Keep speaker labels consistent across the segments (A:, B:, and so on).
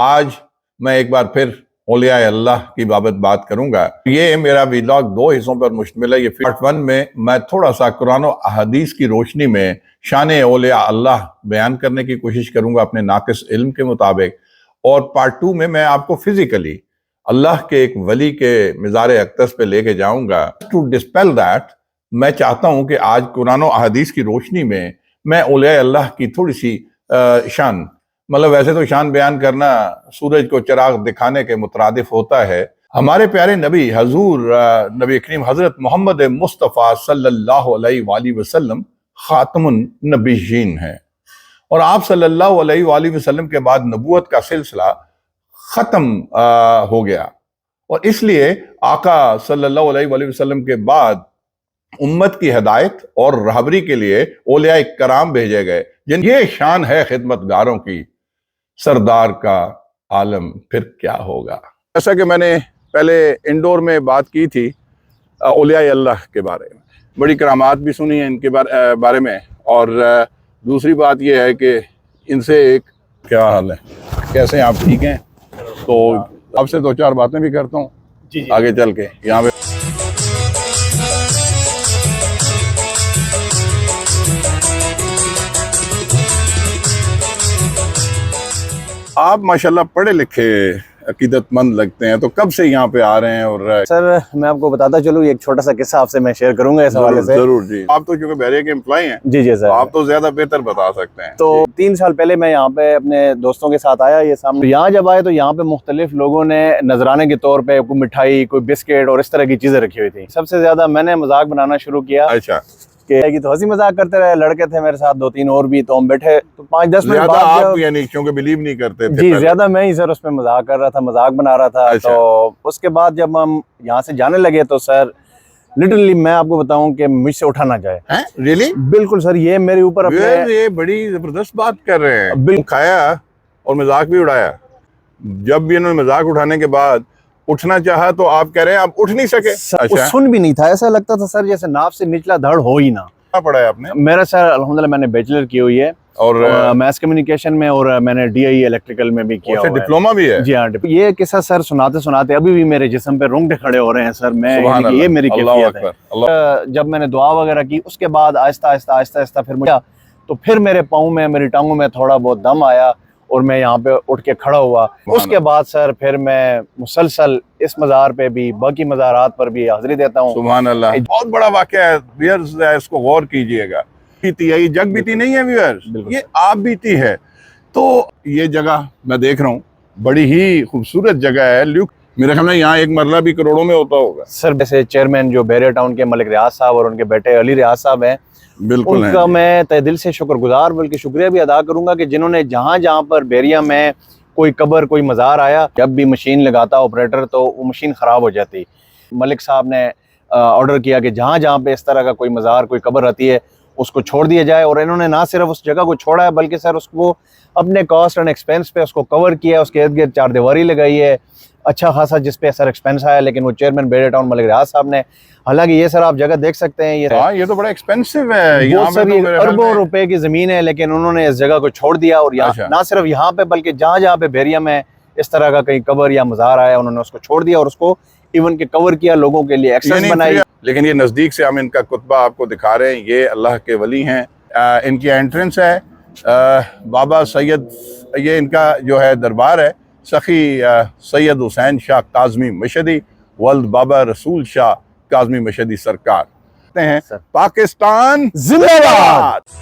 A: آج میں ایک بار پھر اولیاء اللہ کی بابت بات کروں گا۔ یہ میرا ویلاگ دو حصوں پر مشتمل ہے۔ یہ پارٹ 1 میں میں تھوڑا سا قرآن و احادیث کی روشنی میں شان اولیاء اللہ بیان کرنے کی کوشش کروں گا اپنے ناقص علم کے مطابق، اور پارٹ 2 میں میں آپ کو فزیکلی اللہ کے ایک ولی کے مزار اقدس پہ لے کے جاؤں گا۔ ٹو ڈسپیل دیٹ، میں چاہتا ہوں کہ آج قرآن و احادیث کی روشنی میں اولیاء اللہ کی تھوڑی سی شان، مطلب ویسے تو شان بیان کرنا سورج کو چراغ دکھانے کے مترادف ہوتا ہے۔ ہمارے پیارے نبی حضور نبی کریم حضرت محمد مصطفیٰ صلی اللہ علیہ وآلہ وسلم خاتم النبیین ہیں، اور آپ صلی اللہ علیہ وآلہ وسلم کے بعد نبوت کا سلسلہ ختم ہو گیا، اور اس لیے آقا صلی اللہ علیہ وآلہ وسلم کے بعد امت کی ہدایت اور رہبری کے لیے اولیاء کرام بھیجے گئے، جن یہ شان ہے خدمت گاروں کی، سردار کا عالم پھر کیا ہوگا۔ جیسا کہ میں نے پہلے انڈور میں بات کی تھی اولیاء اللہ کے بارے میں، بڑی کرامات بھی سنی ہیں ان کے بارے میں، اور دوسری بات یہ ہے کہ ان سے ایک کیا حال ہے، کیسے ہیں آپ، ٹھیک ہیں؟ تو آپ سے دو چار باتیں بھی کرتا ہوں آگے چل کے یہاں پہ۔ آپ ماشاءاللہ پڑھے لکھے عقیدت مند لگتے ہیں، تو کب سے یہاں پہ آ رہے ہیں؟ اور
B: سر میں آپ کو بتاتا چلوں، ایک چھوٹا سا قصہ آپ سے میں شیئر کروں گا اس حوالے سے۔
A: ضرور جی، آپ تو چونکہ بحریہ کے امپلائی ہیں،
B: جی سر،
A: آپ تو زیادہ بہتر بتا سکتے ہیں۔
B: تو 3 سال پہلے میں یہاں پہ اپنے دوستوں کے ساتھ آیا، یہ سامنے یہاں جب آئے تو یہاں پہ مختلف لوگوں نے نذرانے کے طور پہ کوئی مٹھائی، کوئی بسکٹ اور اس طرح کی چیزیں رکھی ہوئی تھی۔ سب سے زیادہ میں نے مذاق بنانا شروع کیا
A: اچھا
B: کہ تو ہنسی مذاق کرتے رہے، لڑکے تھے میرے ساتھ 2-3 اور بھی، تو ہم بیٹھے تو 5-10 منٹ
A: زیادہ
B: بعد
A: آپ یعنی کیونکہ بلیو نہیں کرتے تھے
B: جی
A: پہلے۔
B: زیادہ میں ہی سر اس پہ مذاق کر رہا تھا، مذاق بنا رہا تھا۔
A: اچھا۔
B: تو اس کے بعد جب ہم یہاں سے جانے لگے تو سر لٹرلی میں آپ کو بتاؤں کہ مجھ سے اٹھا نہ جائے۔
A: ریلی؟
B: بالکل سر، یہ میرے اوپر اپنے
A: یہ بڑی زبردست بات کر رہے ہیں،
B: بالکل
A: کھایا اور مذاق بھی اڑایا۔ جب بھی انہوں نے مذاق اٹھانے کے بعد اٹھنا چاہا تو آپ کہہ رہے ہیں آپ اٹھ نہیں سکے۔
B: اچھا، سن بھی نہیں تھا، ایسا لگتا تھا سر جیسے ناف سے نچلا دھڑ ہو ہی نہ۔
A: کیا پڑھا ہے آپ نے؟
B: میرا سر الحمدللہ میں نے بیچلر کی ہوئی ہے،
A: اور
B: میس کمیونیکیشن میں، اور میں نے ڈی آئی الیکٹریکل میں بھی کیا ہوا ہے۔
A: ڈپلوما بھی ہے؟
B: جی ہاں، یہ قصہ سر سناتے سناتے ابھی بھی میرے جسم پہ رونگٹے کھڑے ہو رہے ہیں سر۔ میں یہ میری کیفیت ہے۔ جب میں نے دعا وغیرہ کی اس کے بعد آہستہ آہستہ پھر مجھے تو پھر میرے پاؤں میں، میری ٹانگوں میں تھوڑا بہت دم آیا، اور میں یہاں پہ اٹھ کے کھڑا ہوا۔ اس کے بعد سر پھر میں مسلسل اس مزار پہ بھی، باقی مزارات پر بھی حاضری دیتا ہوں۔
A: سبحان اللہ، بہت بڑا واقعہ ہے ویئرز، اس کو غور کیجئے گا۔ یہ جگ بیتی نہیں ہے ویئرز، یہ آپ بیتی ہے۔ تو یہ جگہ میں دیکھ رہا ہوں بڑی ہی خوبصورت جگہ ہے، میرے خیال میں یہاں ایک مرلہ بھی کروڑوں میں ہوتا ہوگا۔
B: سر جیسے چیئرمین جو بحریہ ٹاؤن کے ملک ریاض صاحب اور ان کے بیٹے علی ریاض صاحب ہیں،
A: بالکل
B: ان کا میں تہ دل سے شکر گزار بلکہ شکریہ بھی ادا کروں گا کہ جنہوں نے جہاں جہاں پر بحریہ میں کوئی قبر، کوئی مزار آیا، جب بھی مشین لگاتا آپریٹر تو وہ مشین خراب ہو جاتی۔ ملک صاحب نے آرڈر کیا کہ جہاں جہاں پہ اس طرح کا کوئی مزار، کوئی قبر آتی ہے اس کو چھوڑ دیا جائے، اور انہوں نے نہ صرف اس جگہ کو چھوڑا ہے بلکہ سر اس کو اپنے کاسٹ اینڈ ایکسپینس پہ اس کو کور کیا ہے، اس کے ارد گرد 4 دیواری لگائی ہے، اچھا خاصا جس پہ سر ایکسپینس آیا، لیکن وہ چیئرمین بحریہ ٹاؤن ملک ریاض صاحب نے۔ حالانکہ یہ سر آپ جگہ دیکھ سکتے ہیں، یہ
A: تو بڑا ایکسپینسو ہے، یہاں
B: سر یہ اربوں روپے کی زمین ہے، لیکن انہوں نے اس جگہ کو چھوڑ دیا، اور یہاں نہ صرف یہاں پہ بلکہ جہاں جہاں پہ بحریہ میں اس طرح کا کہیں قبر یا مزار آیا انہوں نے اس کو چھوڑ دیا، اور اس کو ایون کے کور کیا، لوگوں کے لیے ایکسس بنائی۔
A: لیکن یہ نزدیک سے ہم ان کا کتبہ آپ کو دکھا رہے ہیں، یہ اللہ کے ولی ہیں، ان کی انٹرنس ہے بابا سید، یہ ان کا جو ہے دربار ہے، سخی سید حسین شاہ کاظمی مشہدی ولد بابا رسول شاہ کاظمی مشہدی سرکار کہتے ہیں پاکستان زندہ باد۔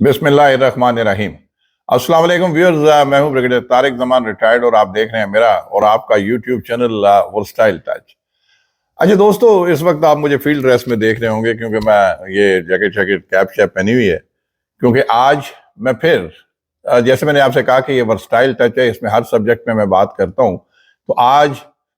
A: بسم اللہ الرحمن الرحیم۔ السلام علیکم ویورز، میں ہوں بریگیڈیئر طارق زمان ریٹائرڈ، اور آپ دیکھ رہے ہیں میرا اور آپ کا یوٹیوب چینل ورسٹائل ٹچ۔ اچھا دوستو، اس وقت آپ مجھے فیلڈ ڈریس میں دیکھ رہے ہوں گے کیونکہ میں یہ جیکٹ کیپ شیپ پہنی ہوئی ہے، کیونکہ آج میں پھر جیسے میں نے آپ سے کہا کہ یہ ورسٹائل ٹچ ہے، اس میں ہر سبجیکٹ میں بات کرتا ہوں، تو آج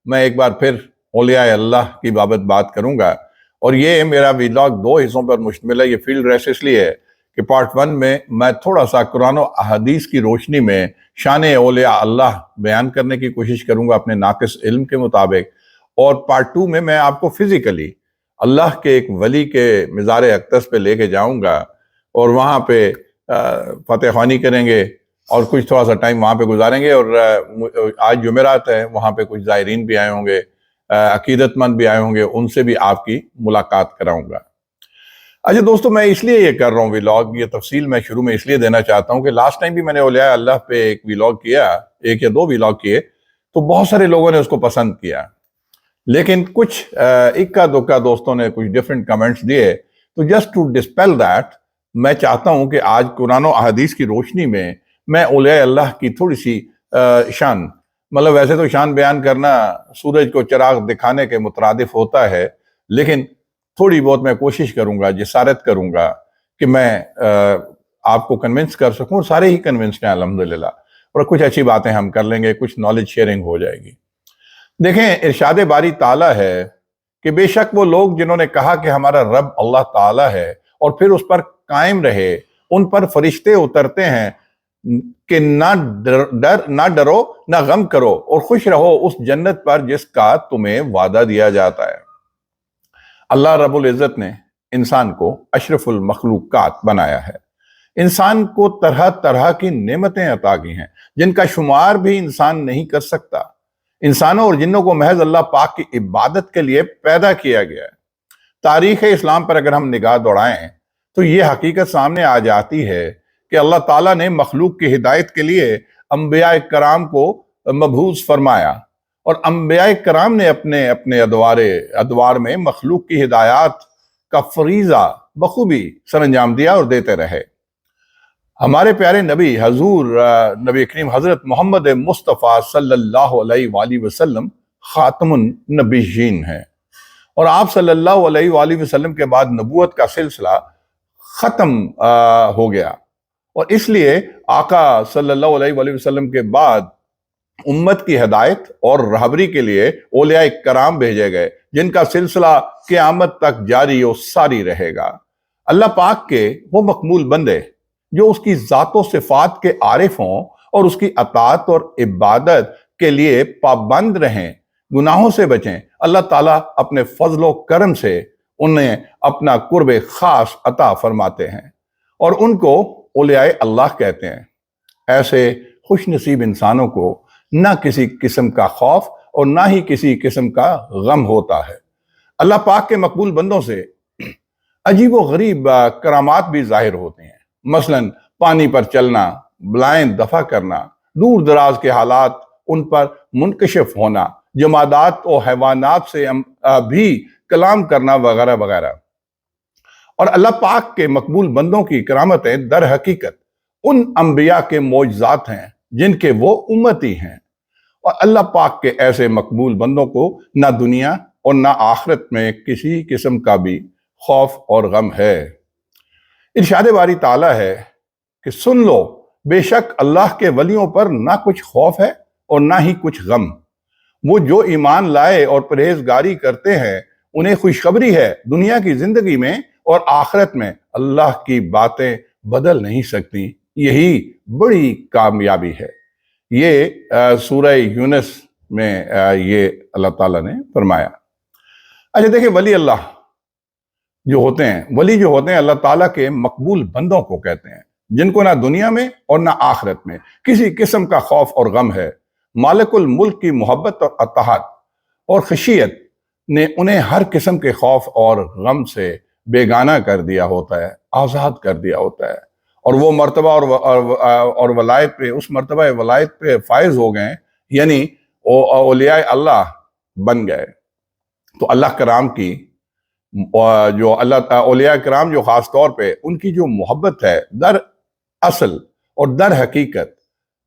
A: میں ایک بار پھر اولیاء اللہ کی بابت بات کروں گا، اور یہ میرا ویلاگ 2 حصوں پر مشتمل ہے۔ یہ فیلڈ ڈریس اس لیے ہے کہ پارٹ 1 میں میں تھوڑا سا قرآن و احادیث کی روشنی میں شان اولیاء اللہ بیان کرنے کی کوشش کروں گا اپنے ناقص علم کے مطابق، اور پارٹ 2 میں آپ کو فزیکلی اللہ کے ایک ولی کے مزار اقدس پہ لے کے جاؤں گا، اور وہاں پہ فتح خوانی کریں گے اور کچھ تھوڑا سا ٹائم وہاں پہ گزاریں گے، اور آج جمعرات ہے، وہاں پہ کچھ زائرین بھی آئے ہوں گے، عقیدت مند بھی آئے ہوں گے، ان سے بھی آپ کی ملاقات کراؤں گا۔ اچھا دوستو، میں اس لیے یہ کر رہا ہوں ویلاگ، یہ تفصیل میں شروع میں اس لیے دینا چاہتا ہوں کہ لاسٹ ٹائم بھی میں نے اولیاء اللہ پہ ایک ویلاگ کیا، ایک یا دو ویلاگ کیے، تو بہت سارے لوگوں نے اس کو پسند کیا، لیکن کچھ اکا دکا دوستوں نے کچھ ڈیفرنٹ کمنٹس دیے، تو جسٹ ٹو ڈسپیل دیٹ میں چاہتا ہوں کہ آج قرآن و احادیث کی روشنی میں اولیاء اللہ کی تھوڑی سی شان، مطلب ویسے تو شان بیان کرنا سورج کو چراغ دکھانے کے مترادف ہوتا ہے، لیکن تھوڑی بہت میں کوشش کروں گا، جسارت کروں گا کہ میں آپ کو کنونس کر سکوں، سارے ہی کنونسڈ ہیں الحمدللہ، اور کچھ اچھی باتیں ہم کر لیں گے، کچھ نالج شیئرنگ ہو جائے گی۔ دیکھیں، ارشاد باری تعالیٰ ہے کہ بے شک وہ لوگ جنہوں نے کہا کہ ہمارا رب اللہ تعالیٰ ہے اور پھر اس پر قائم رہے، ان پر فرشتے اترتے ہیں کہ نہ ڈرو نہ غم کرو اور خوش رہو اس جنت پر جس کا تمہیں وعدہ دیا جاتا ہے۔ اللہ رب العزت نے انسان کو اشرف المخلوقات بنایا ہے، انسان کو طرح طرح کی نعمتیں عطا کی ہیں جن کا شمار بھی انسان نہیں کر سکتا۔ انسانوں اور جنوں کو محض اللہ پاک کی عبادت کے لیے پیدا کیا گیا ہے۔ تاریخ اسلام پر اگر ہم نگاہ دوڑائیں تو یہ حقیقت سامنے آ جاتی ہے کہ اللہ تعالیٰ نے مخلوق کی ہدایت کے لیے انبیاء کرام کو مبعوث فرمایا، اور انبیاء کرام نے اپنے ادوار میں مخلوق کی ہدایات کا فریضہ بخوبی سر انجام دیا اور دیتے رہے۔ ہمارے پیارے نبی حضور نبی کریم حضرت محمد مصطفیٰ صلی اللہ علیہ وآلہ وسلم خاتم النبیین ہیں، اور آپ صلی اللہ علیہ وآلہ وسلم کے بعد نبوت کا سلسلہ ختم ہو گیا، اور اس لیے آقا صلی اللہ علیہ وآلہ وسلم کے بعد امت کی ہدایت اور رہبری کے لیے اولیاء کرام بھیجے گئے، جن کا سلسلہ قیامت تک جاری و ساری رہے گا۔ اللہ پاک کے وہ مقبول بندے جو اس کی ذات و صفات کے عارف ہوں اور اس کی اطاعت اور عبادت کے لیے پابند رہیں، گناہوں سے بچیں، اللہ تعالیٰ اپنے فضل و کرم سے انہیں اپنا قرب خاص عطا فرماتے ہیں، اور ان کو اولیاء اللہ کہتے ہیں۔ ایسے خوش نصیب انسانوں کو نہ کسی قسم کا خوف اور نہ ہی کسی قسم کا غم ہوتا ہے۔ اللہ پاک کے مقبول بندوں سے عجیب و غریب کرامات بھی ظاہر ہوتے ہیں، مثلا پانی پر چلنا، بلائیں دفع کرنا، دور دراز کے حالات ان پر منکشف ہونا، جمادات و حیوانات سے بھی کلام کرنا وغیرہ وغیرہ۔ اور اللہ پاک کے مقبول بندوں کی کرامتیں در حقیقت ان انبیاء کے معجزات ہیں جن کے وہ امتی ہیں، اور اللہ پاک کے ایسے مقبول بندوں کو نہ دنیا اور نہ آخرت میں کسی قسم کا بھی خوف اور غم ہے۔ ارشاد باری تعالیٰ ہے کہ سن لو، بے شک اللہ کے ولیوں پر نہ کچھ خوف ہے اور نہ ہی کچھ غم، وہ جو ایمان لائے اور پرہیزگاری کرتے ہیں انہیں خوشخبری ہے، دنیا کی زندگی میں اور آخرت میں اللہ کی باتیں بدل نہیں سکتی، یہی بڑی کامیابی ہے۔ یہ سورہ یونس میں یہ اللہ تعالیٰ نے فرمایا۔ اچھا دیکھیں، ولی اللہ جو ہوتے ہیں اللہ تعالیٰ کے مقبول بندوں کو کہتے ہیں، جن کو نہ دنیا میں اور نہ آخرت میں کسی قسم کا خوف اور غم ہے۔ مالک الملک کی محبت اور اطاعت اور خشیت نے انہیں ہر قسم کے خوف اور غم سے بیگانہ کر دیا ہوتا ہے، آزاد کر دیا ہوتا ہے، اور وہ مرتبہ اور ولایت پہ، اس مرتبہ ولایت پہ فائز ہو گئے، یعنی اولیاء اللہ بن گئے۔ تو اللہ کرام کی جو اولیاء کرام جو خاص طور پہ ان کی جو محبت ہے، در اصل اور در حقیقت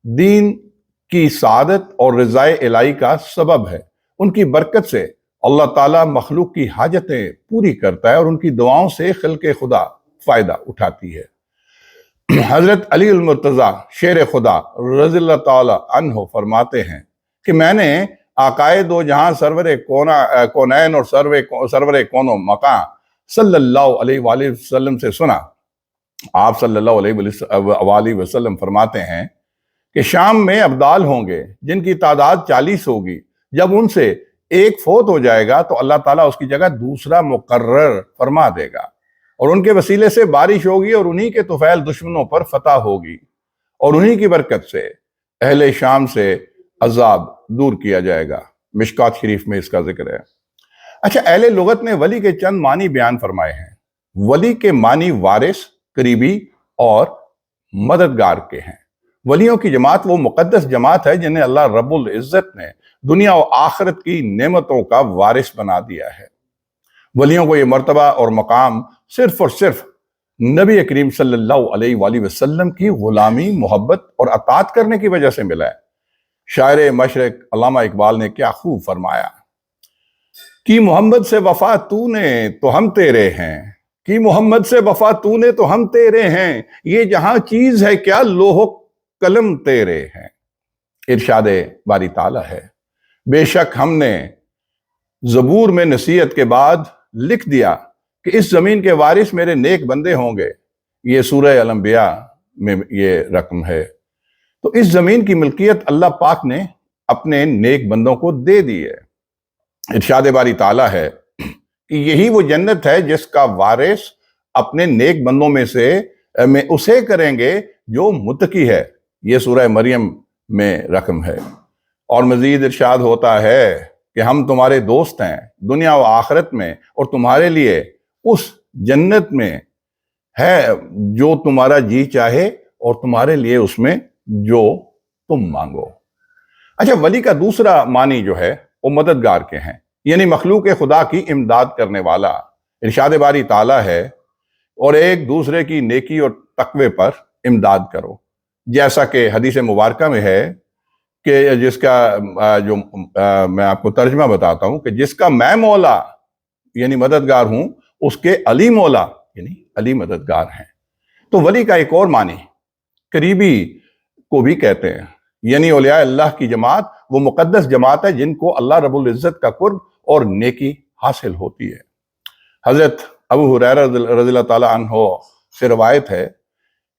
A: دین کی سعادت اور رضائے الہی کا سبب ہے۔ ان کی برکت سے اللہ تعالیٰ مخلوق کی حاجتیں پوری کرتا ہے، اور ان کی دعاؤں سے خلق خدا فائدہ اٹھاتی ہے۔ حضرت علی المرتضیٰ شیر خدا رضی اللہ تعالیٰ عنہ فرماتے ہیں کہ میں نے آقائے دو جہاں سرور کونین اور سرور کون و مکان صلی اللہ علیہ وآلہ وسلم سے سنا آپ صلی اللہ علیہ وسلم فرماتے ہیں کہ شام میں ابدال ہوں گے جن کی تعداد 40 ہوگی، جب ان سے ایک فوت ہو جائے گا تو اللہ تعالیٰ اس کی جگہ دوسرا مقرر فرما دے گا، اور ان کے وسیلے سے بارش ہوگی، اور انہی کے طفیل دشمنوں پر فتح ہوگی، اور انہی کی برکت سے اہل شام سے عذاب دور کیا جائے گا۔ مشکات شریف میں اس کا ذکر ہے۔ اچھا، اہل لغت نے ولی کے چند معنی بیان فرمائے ہیں۔ ولی کے معنی وارث، قریبی اور مددگار کے ہیں۔ ولیوں کی جماعت وہ مقدس جماعت ہے جنہیں اللہ رب العزت نے دنیا و آخرت کی نعمتوں کا وارث بنا دیا ہے۔ ولیوں کو یہ مرتبہ اور مقام صرف اور صرف نبی کریم صلی اللہ علیہ وآلہ وسلم کی غلامی، محبت اور اطاعت کرنے کی وجہ سے ملا ہے۔ شاعر مشرق علامہ اقبال نے کیا خوب فرمایا کہ محمد سے وفا تو نے تو ہم تیرے ہیں، کہ محمد سے وفا تو نے تو ہم تیرے ہیں، یہ جہاں چیز ہے کیا لوح و قلم تیرے ہیں۔ ارشاد باری تعالیٰ ہے، بے شک ہم نے زبور میں نصیحت کے بعد لکھ دیا کہ اس زمین کے وارث میرے نیک بندے ہوں گے۔ یہ سورہ الانبیاء میں یہ رقم ہے۔ تو اس زمین کی ملکیت اللہ پاک نے اپنے نیک بندوں کو دے دی ہے۔ ارشاد باری تعالیٰ ہے کہ یہی وہ جنت ہے جس کا وارث اپنے نیک بندوں میں سے اسے کریں گے جو متقی ہے۔ یہ سورہ مریم میں رقم ہے۔ اور مزید ارشاد ہوتا ہے کہ ہم تمہارے دوست ہیں دنیا و آخرت میں، اور تمہارے لیے اس جنت میں ہے جو تمہارا جی چاہے، اور تمہارے لیے اس میں جو تم مانگو۔ اچھا، ولی کا دوسرا معنی جو ہے وہ مددگار کے ہیں، یعنی مخلوق خدا کی امداد کرنے والا۔ ارشاد باری تعالیٰ ہے، اور ایک دوسرے کی نیکی اور تقوی پر امداد کرو، جیسا کہ حدیث مبارکہ میں ہے کہ جس کا جو میں آپ کو ترجمہ بتاتا ہوں کہ جس کا میں مولا یعنی مددگار ہوں، اس کے علی مولا یعنی علی مددگار ہیں۔ تو ولی کا ایک اور معنی قریبی کو بھی کہتے ہیں، یعنی اولیاء اللہ کی جماعت وہ مقدس جماعت ہے جن کو اللہ رب العزت کا قرب اور نیکی حاصل ہوتی ہے۔ حضرت ابو ہریرہ رضی اللہ تعالیٰ عنہ سے روایت ہے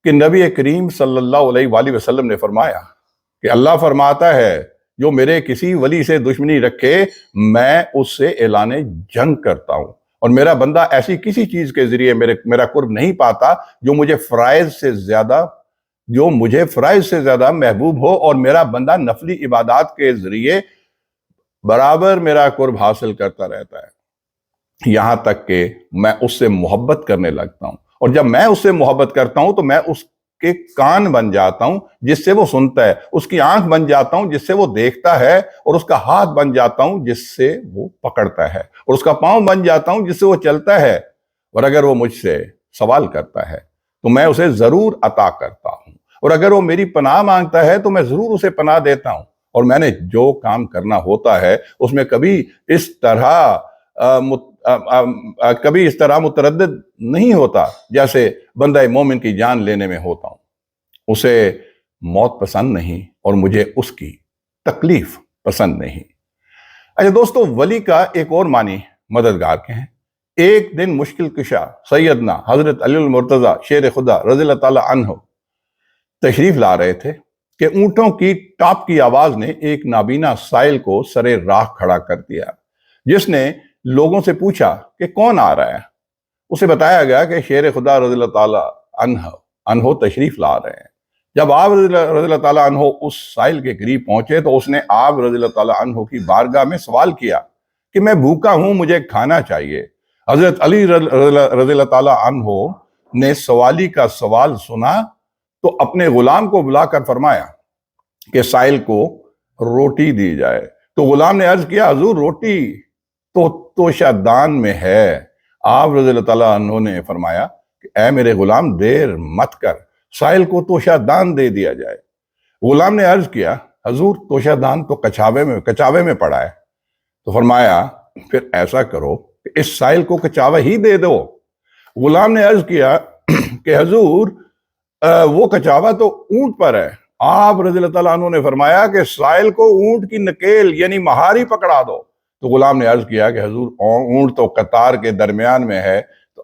A: کہ نبی کریم صلی اللہ علیہ وآلہ وسلم نے فرمایا کہ اللہ فرماتا ہے جو میرے کسی ولی سے دشمنی رکھے میں اس سے اعلان جنگ کرتا ہوں، اور میرا بندہ ایسی کسی چیز کے ذریعے میرا قرب نہیں پاتا جو مجھے فرائض سے زیادہ محبوب ہو، اور میرا بندہ نفلی عبادات کے ذریعے برابر میرا قرب حاصل کرتا رہتا ہے، یہاں تک کہ میں اس سے محبت کرنے لگتا ہوں، اور جب میں اس سے محبت کرتا ہوں تو میں اس کے کان بن جاتا ہوں جس سے وہ سنتا ہے، اس کی آنکھ بن جاتا ہوں جس سے وہ دیکھتا ہے، اور اس کا ہاتھ بن جاتا ہوں جس سے وہ پکڑتا ہے، اور اس کا پاؤں بن جاتا ہوں جس سے وہ چلتا ہے، اور اگر وہ مجھ سے سوال کرتا ہے تو میں اسے ضرور عطا کرتا ہوں، اور اگر وہ میری پناہ مانگتا ہے تو میں ضرور اسے پناہ دیتا ہوں، اور میں نے جو کام کرنا ہوتا ہے اس میں کبھی اس طرح متردد نہیں ہوتا جیسے بندہ مومن کی جان لینے میں ہوتا ہوں۔ اسے موت پسند نہیں، اور مجھے اس کی تکلیف پسند نہیں۔ اچھا دوستو، ولی کا ایک اور معنی مددگار کے ہیں۔ ایک دن مشکل کشا سیدنا حضرت علی المرتضی شیر خدا رضی اللہ تعالیٰ عنہ تشریف لا رہے تھے کہ اونٹوں کی ٹاپ کی آواز نے ایک نابینا سائل کو سرے راہ کھڑا کر دیا، جس نے لوگوں سے پوچھا کہ کون آ رہا ہے۔ اسے بتایا گیا کہ شیر خدا رضی اللہ تعالیٰ عنہ تشریف لا رہے ہیں۔ جب آپ رضی اللہ تعالیٰ عنہ اس سائل کے قریب پہنچے تو اس نے آپ رضی اللہ تعالیٰ عنہ کی بارگاہ میں سوال کیا کہ میں بھوکا ہوں، مجھے کھانا چاہیے۔ حضرت علی رضی اللہ تعالیٰ عنہ نے سوالی کا سوال سنا تو اپنے غلام کو بلا کر فرمایا کہ سائل کو روٹی دی جائے۔ تو غلام نے عرض کیا حضور روٹی تو توشہ دان میں ہے۔ آپ رضی اللہ تعالیٰ عنہ نے فرمایا کہ اے میرے غلام دیر مت کر، سائل کو توشہ دان دے دیا جائے۔ غلام نے عرض کیا حضور توشہ دان تو کچاوے میں پڑا ہے۔ تو فرمایا پھر ایسا کرو کہ اس سائل کو کچاوہ ہی دے دو۔ غلام نے عرض کیا کہ حضور وہ کچاوہ تو اونٹ پر ہے۔ آپ رضی اللہ تعالیٰ عنہ نے فرمایا کہ سائل کو اونٹ کی نکیل یعنی مہاری پکڑا دو۔ تو غلام نے عرض کیا کہ حضور اونٹ تو قطار کے درمیان میں ہے، تو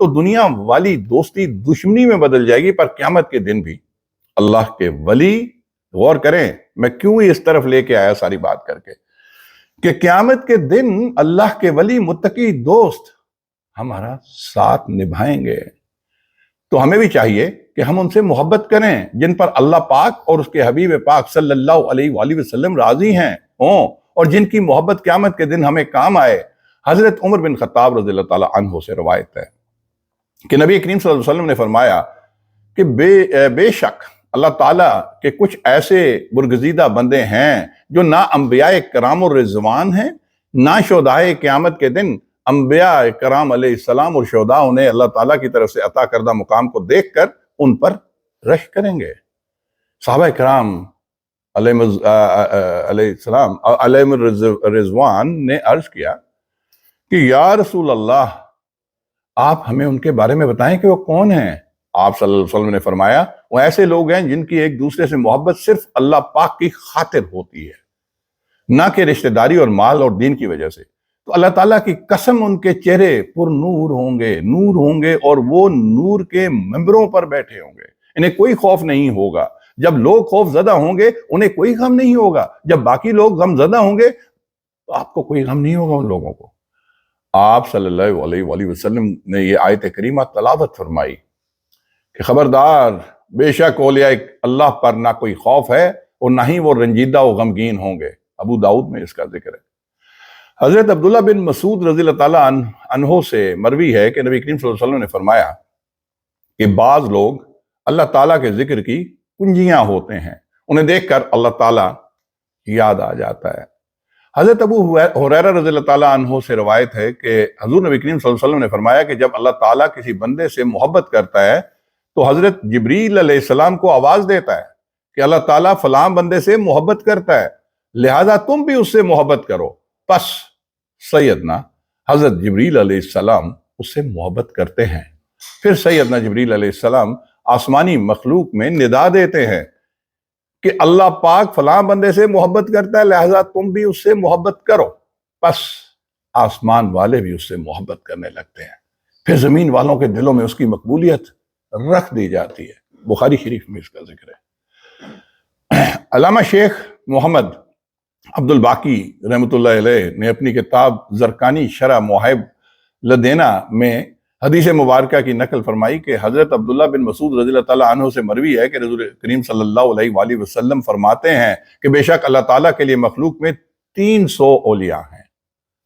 A: تو دنیا والی دوستی دشمنی میں بدل جائے گی، پر قیامت کے دن بھی اللہ کے ولی، غور کریں میں کیوں اس طرف لے کے آیا ساری بات کر کے، کہ قیامت کے دن اللہ کے ولی، متقی دوست ہمارا ساتھ نبھائیں گے۔ تو ہمیں بھی چاہیے کہ ہم ان سے محبت کریں جن پر اللہ پاک اور اس کے حبیب پاک صلی اللہ علیہ وآلہ وسلم راضی ہیں ہوں، اور جن کی محبت قیامت کے دن ہمیں کام آئے۔ حضرت عمر بن خطاب رضی اللہ تعالیٰ عنہ سے روایت ہے کہ نبی کریم صلی اللہ علیہ وسلم نے فرمایا کہ بے شک اللہ تعالیٰ کے کچھ ایسے برگزیدہ بندے ہیں جو نہ انبیاء کرام الرضوان ہیں، نہ شہدائے قیامت کے دن انبیاء کرام علیہ السلام اور شہداء انہیں اللہ تعالیٰ کی طرف سے عطا کردہ مقام کو دیکھ کر ان پر رشک کریں گے۔ صحابہ کرام علیہ السلام علیہ الرضوان نے عرض کیا کہ یا رسول اللہ، آپ ہمیں ان کے بارے میں بتائیں کہ وہ کون ہیں؟ آپ صلی اللہ علیہ وسلم نے فرمایا وہ ایسے لوگ ہیں جن کی ایک دوسرے سے محبت صرف اللہ پاک کی خاطر ہوتی ہے، نہ کہ رشتہ داری اور مال اور دین کی وجہ سے۔ تو اللہ تعالیٰ کی قسم ان کے چہرے پر نور ہوں گے اور وہ نور کے ممبروں پر بیٹھے ہوں گے، انہیں کوئی خوف نہیں ہوگا۔ جب لوگ خوف زدہ ہوں گے انہیں کوئی غم نہیں ہوگا، جب باقی لوگ غم زدہ ہوں گے تو آپ کو کوئی غم نہیں ہوگا ان لوگوں کو۔ آپ صلی اللہ علیہ وآلہ وسلم نے یہ آیت کریمہ تلاوت فرمائی کہ خبردار، بے شک اولیاء اللہ پر نہ کوئی خوف ہے اور نہ ہی وہ رنجیدہ و غمگین ہوں گے۔ ابو داؤد میں اس کا ذکر ہے۔ حضرت عبداللہ بن مسعود رضی اللہ تعالیٰ عنہ سے مروی ہے کہ نبی کریم صلی اللہ علیہ وسلم نے فرمایا کہ بعض لوگ اللہ تعالیٰ کے ذکر کی کنجیاں ہوتے ہیں، انہیں دیکھ کر اللہ تعالیٰ یاد آ جاتا ہے۔ حضرت ابو ہریرہ رضی اللہ تعالیٰ عنہ سے روایت ہے کہ حضور نبی کریم صلی اللہ علیہ وسلم نے فرمایا کہ جب اللہ تعالیٰ کسی بندے سے محبت کرتا ہے تو حضرت جبریل علیہ السلام کو آواز دیتا ہے کہ اللہ تعالیٰ فلاں بندے سے محبت کرتا ہے، لہذا تم بھی اس سے محبت کرو۔ پس سیدنا حضرت جبریل علیہ السلام اس سے محبت کرتے ہیں، پھر سیدنا جبریل علیہ السلام آسمانی مخلوق میں ندا دیتے ہیں کہ اللہ پاک فلاں بندے سے محبت کرتا ہے، لہذا تم بھی اس سے محبت کرو۔ پس آسمان والے بھی اس سے محبت کرنے لگتے ہیں، پھر زمین والوں کے دلوں میں اس کی مقبولیت رکھ دی جاتی ہے۔ بخاری شریف میں اس کا ذکر ہے۔ علامہ شیخ محمد عبد الباقی رحمۃ اللہ علیہ نے اپنی کتاب زرقانی شرح محب لدینہ میں حدیث مبارکہ کی نقل فرمائی کہ حضرت عبداللہ بن مسعود رضی اللہ تعالیٰ عنہ سے مروی ہے کہ رسول کریم صلی اللہ علیہ وآلہ وسلم فرماتے ہیں کہ بے شک اللہ تعالیٰ کے لیے مخلوق میں 300 اولیاء ہیں،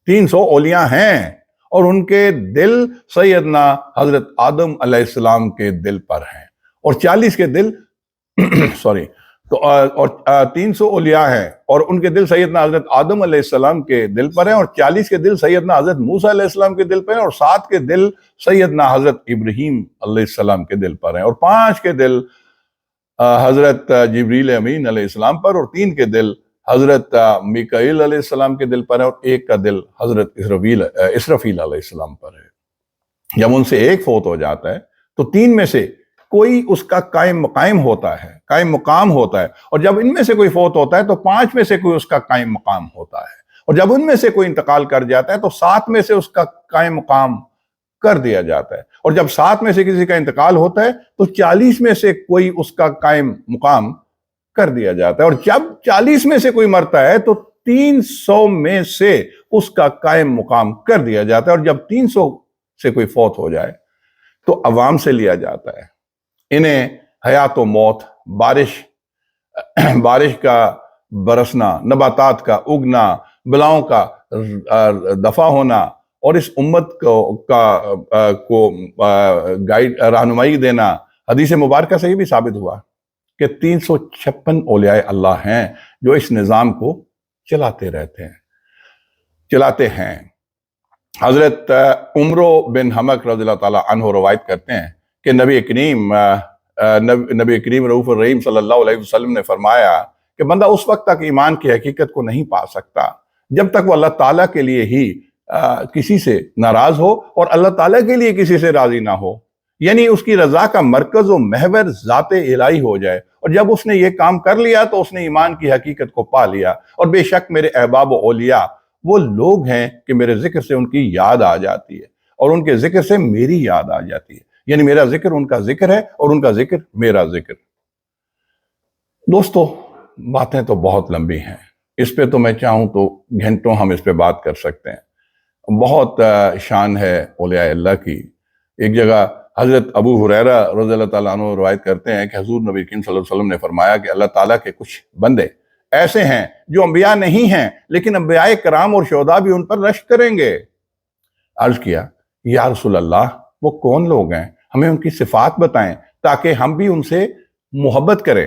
A: 300 اولیاء ہیں، اور ان کے دل سیدنا حضرت آدم علیہ السلام کے دل پر ہیں، اور 40 کے دل اور 300 اولیاء ہیں اور ان کے دل سیدنا حضرت آدم علیہ السلام کے دل پر ہیں، اور 40 کے دل سیدنا حضرت موسیٰ علیہ السلام کے دل پر ہیں، اور 7 کے دل سیدنا حضرت ابراہیم علیہ السلام کے دل پر ہیں، اور 5 کے دل حضرت جبریل امین علیہ السلام پر، اور 3 کے دل حضرت میکائیل علیہ السلام کے دل پر ہے، اور 1 کا دل حضرت اسرافیل علیہ السلام پر ہے۔ جب ان سے ایک فوت ہو جاتا ہے تو 3 میں سے کوئی اس کا قائم مقام ہوتا ہے، اور جب ان میں سے کوئی فوت ہوتا ہے تو 5 میں سے کوئی اس کا قائم مقام ہوتا ہے، اور جب ان میں سے کوئی انتقال کر جاتا ہے تو 7 میں سے اس کا قائم مقام کر دیا جاتا ہے، اور جب 7 میں سے کسی کا انتقال ہوتا ہے تو 40 میں سے کوئی اس کا قائم مقام کر دیا جاتا ہے، اور جب 40 میں سے کوئی مرتا ہے تو 300 میں سے اس کا قائم مقام کر دیا جاتا ہے، اور جب 300 سے کوئی فوت ہو جائے تو عوام سے لیا جاتا ہے۔ انہیں حیات و موت، بارش کا برسنا، نباتات کا اگنا، بلاؤں کا دفع ہونا، اور اس امت کو گائیڈ رہنمائی دینا۔ حدیث مبارکہ سے یہ بھی ثابت ہوا کہ 356 اولیاء اللہ ہیں جو اس نظام کو چلاتے ہیں۔ حضرت عمرو بن حمق رضی اللہ تعالیٰ عنہ روایت کرتے ہیں کہ نبی کریم رؤوف الرحیم صلی اللہ علیہ وسلم نے فرمایا کہ بندہ اس وقت تک ایمان کی حقیقت کو نہیں پا سکتا جب تک وہ اللہ تعالیٰ کے لیے ہی کسی سے ناراض ہو اور اللہ تعالیٰ کے لیے کسی سے راضی نہ ہو، یعنی اس کی رضا کا مرکز و محور ذات الہی ہو جائے، اور جب اس نے یہ کام کر لیا تو اس نے ایمان کی حقیقت کو پا لیا۔ اور بے شک میرے احباب و اولیاء وہ لوگ ہیں کہ میرے ذکر سے ان کی یاد آ جاتی ہے، اور ان کے ذکر سے میری یاد آ جاتی ہے، یعنی میرا ذکر ان کا ذکر ہے اور ان کا ذکر میرا ذکر۔ دوستو، باتیں تو بہت لمبی ہیں، اس پہ تو میں چاہوں تو گھنٹوں ہم اس پہ بات کر سکتے ہیں۔ بہت شان ہے اولیاء اللہ کی۔ ایک جگہ حضرت ابو ہریرہ رضی اللہ تعالیٰ عنہ روایت کرتے ہیں کہ حضور نبی کریم صلی اللہ علیہ وسلم نے فرمایا کہ اللہ تعالیٰ کے کچھ بندے ایسے ہیں جو انبیاء نہیں ہیں، لیکن انبیاء کرام اور شہداء بھی ان پر رشک کریں گے۔ عرض کیا یا رسول اللہ، وہ کون لوگ ہیں؟ ہمیں ان کی صفات بتائیں تاکہ ہم بھی ان سے محبت کریں۔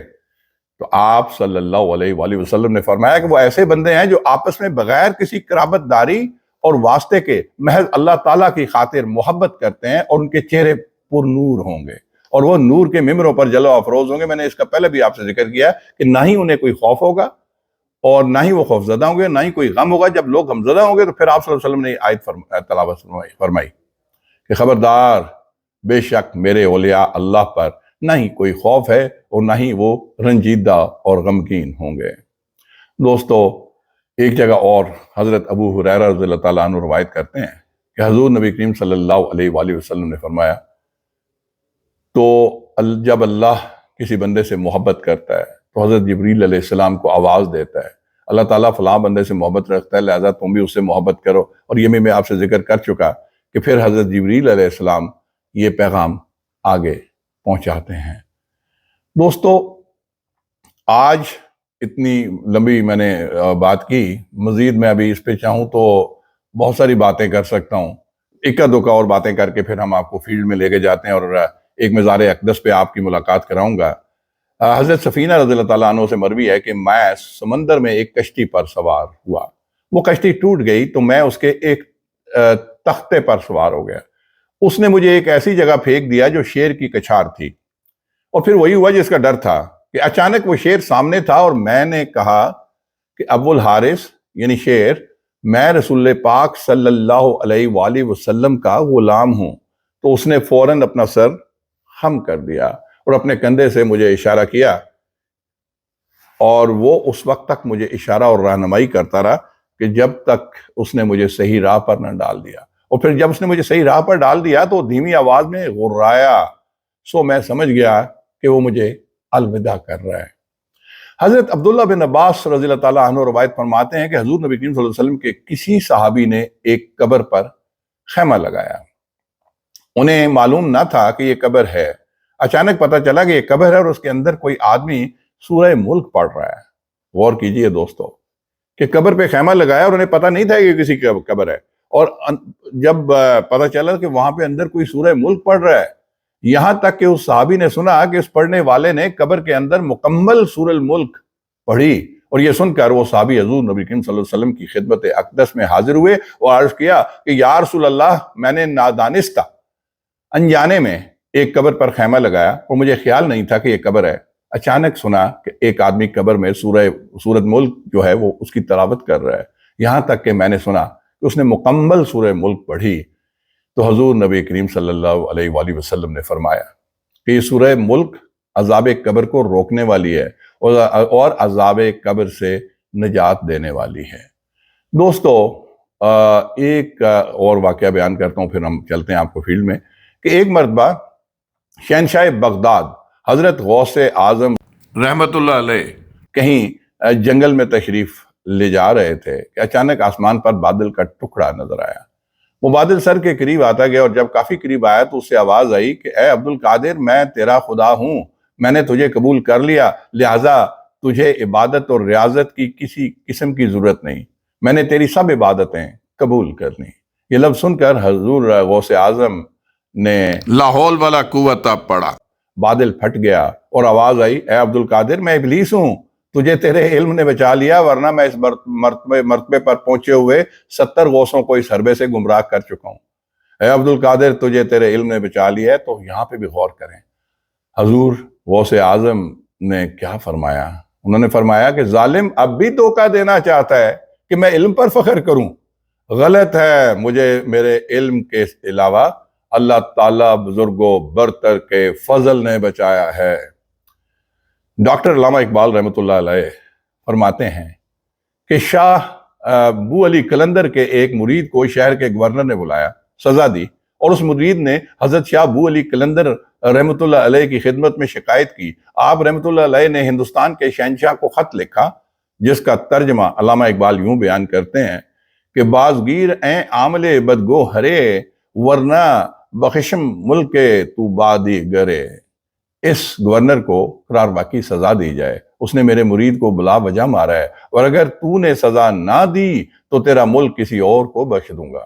A: تو آپ صلی اللہ علیہ وآلہ وسلم نے فرمایا کہ وہ ایسے بندے ہیں جو آپس میں بغیر کسی قرابت داری اور واسطے کے محض اللہ تعالیٰ کی خاطر محبت کرتے ہیں، اور ان کے چہرے پر نور ہوں گے اور وہ نور کے ممبروں پر جلوہ افروز ہوں گے۔ میں نے اس کا پہلے بھی آپ سے ذکر کیا کہ نہ ہی انہیں کوئی خوف ہوگا اور نہ ہی وہ خوف زدہ ہوں گے، نہ ہی کوئی غم ہوگا۔ جب لوگ غمزدہ ہوں گے تو پھر آپ صلی اللہ علیہ وسلم نے آیت تلاوت فرمائی کہ خبردار، بے شک میرے اولیاء اللہ پر نہ ہی کوئی خوف ہے اور نہ ہی وہ رنجیدہ اور غمگین ہوں گے۔ دوستو، ایک جگہ اور حضرت ابو ہریرہ رضی اللہ تعالیٰ عنہ روایت کرتے ہیں کہ حضور نبی کریم صلی اللہ علیہ وآلہ وسلم نے فرمایا تو جب اللہ کسی بندے سے محبت کرتا ہے تو حضرت جبریل علیہ السلام کو آواز دیتا ہے، اللہ تعالیٰ فلاں بندے سے محبت رکھتا ہے لہذا تم بھی اس سے محبت کرو، اور یہ میں آپ سے ذکر کر چکا کہ پھر حضرت جبریل علیہ السلام یہ پیغام آگے پہنچاتے ہیں۔ دوستو، آج اتنی لمبی میں نے بات کی، مزید میں ابھی اس پہ چاہوں تو بہت ساری باتیں کر سکتا ہوں، اکا دکا اور باتیں کر کے پھر ہم آپ کو فیلڈ میں لے کے جاتے ہیں اور ایک مزار اقدس پہ آپ کی ملاقات کراؤں گا۔ حضرت سفینہ رضی اللہ تعالیٰ عنہ سے مروی ہے کہ میں سمندر میں ایک کشتی پر سوار ہوا، وہ کشتی ٹوٹ گئی تو میں اس کے ایک تختے پر سوار ہو گیا۔ اس نے مجھے ایک ایسی جگہ پھینک دیا جو شیر کی کچھار تھی، اور پھر وہی ہوا جس کا ڈر تھا کہ اچانک وہ شیر سامنے تھا، اور میں نے کہا کہ ابو الحارث یعنی شیر، میں رسول پاک صلی اللہ علیہ وآلہ وسلم کا غلام ہوں۔ تو اس نے فوراً اپنا سر خم کر دیا اور اپنے کندھے سے مجھے اشارہ کیا، اور وہ اس وقت تک مجھے اشارہ اور رہنمائی کرتا رہا کہ جب تک اس نے مجھے صحیح راہ پر نہ ڈال دیا، اور پھر جب اس نے مجھے صحیح راہ پر ڈال دیا تو دھیمی آواز میں غرایا، سو میں سمجھ گیا کہ وہ مجھے الوداع کر رہا ہے۔ حضرت عبداللہ بن عباس رضی اللہ تعالیٰ عنہ روایت فرماتے ہیں کہ حضور نبی کریم صلی اللہ علیہ وسلم کے کسی صحابی نے ایک قبر پر خیمہ لگایا۔ انہیں معلوم نہ تھا کہ یہ قبر ہے، اچانک پتہ چلا کہ یہ قبر ہے اور اس کے اندر کوئی آدمی سورہ ملک پڑھ رہا ہے۔ غور کیجئے دوستو کہ قبر پہ خیمہ لگایا اور انہیں پتہ نہیں تھا کہ کسی کی قبر ہے، اور جب پتہ چلا کہ وہاں پہ اندر کوئی سورہ ملک پڑھ رہا ہے، یہاں تک کہ اس صحابی نے سنا کہ اس پڑھنے والے نے قبر کے اندر مکمل سورہ الملک پڑھی، اور یہ سن کر وہ صحابی حضور نبی کریم صلی اللہ علیہ وسلم کی خدمت اقدس میں حاضر ہوئے اور عرض کیا کہ یا رسول اللہ، میں نے نادانستہ انجانے میں ایک قبر پر خیمہ لگایا اور مجھے خیال نہیں تھا کہ یہ قبر ہے۔ اچانک سنا کہ ایک آدمی قبر میں سورۃ ملک جو ہے وہ اس کی تلاوت کر رہا ہے، یہاں تک کہ میں نے سنا کہ اس نے مکمل سورہ ملک پڑھی۔ تو حضور نبی کریم صلی اللہ علیہ وآلہ وسلم نے فرمایا کہ یہ سورہ ملک عذاب قبر کو روکنے والی ہے اور عذاب قبر سے نجات دینے والی ہے۔ دوستو، ایک اور واقعہ بیان کرتا ہوں، پھر ہم چلتے ہیں آپ کو فیلڈ میں، کہ ایک مرتبہ شہنشاہ بغداد حضرت غوث اعظم رحمت اللہ علیہ کہیں جنگل میں تشریف لے جا رہے تھے کہ اچانک آسمان پر بادل کا ٹکڑا نظر آیا۔ وہ بادل سر کے قریب آتا گیا، اور جب کافی قریب آیا تو اس سے آواز آئی کہ اے عبد القادر، میں تیرا خدا ہوں، میں نے تجھے قبول کر لیا، لہٰذا تجھے عبادت اور ریاضت کی کسی قسم کی ضرورت نہیں، میں نے تیری سب عبادتیں قبول کر لی۔ یہ لفظ سن کر حضور غوث اعظم نے لا حول ولا قوت پڑھا، بادل پھٹ گیا اور آواز آئی، اے عبد القادر، میں ابلیس ہوں، تجھے تیرے علم نے بچا لیا، ورنہ میں اس مرتبے پر پہنچے ہوئے 70 غوثوں کو اس حربے سے گمراہ کر چکا ہوں۔ اے عبد القادر، تجھے تیرے علم نے بچا لیا ہے۔ تو یہاں پہ بھی غور کریں، حضور غوث اعظم نے کیا فرمایا؟ انہوں نے فرمایا کہ ظالم اب بھی دھوکہ دینا چاہتا ہے کہ میں علم پر فخر کروں، غلط ہے، مجھے میرے علم کے علاوہ اللہ تعالیٰ بزرگ و برتر کے فضل نے بچایا ہے۔ ڈاکٹر علامہ اقبال رحمۃ اللہ علیہ فرماتے ہیں کہ شاہ بو علی قلندر کے ایک مرید کو شہر کے گورنر نے بلایا، سزا دی اور اس مرید نے حضرت شاہ ابو علی قلندر رحمۃ اللہ علیہ کی خدمت میں شکایت کی۔ آپ رحمۃ اللہ علیہ نے ہندوستان کے شہنشاہ کو خط لکھا، جس کا ترجمہ علامہ اقبال یوں بیان کرتے ہیں کہ بازگیر ایں عامل بدگو ہرے، ورنہ بخشم ملک تو بادی گرے۔ اس گورنر کو قرار کی سزا دی جائے، اس نے میرے مرید کو بلا وجہ مارا ہے، اور اگر تو نے سزا نہ دی تو تیرا ملک کسی اور کو بخش دوں گا۔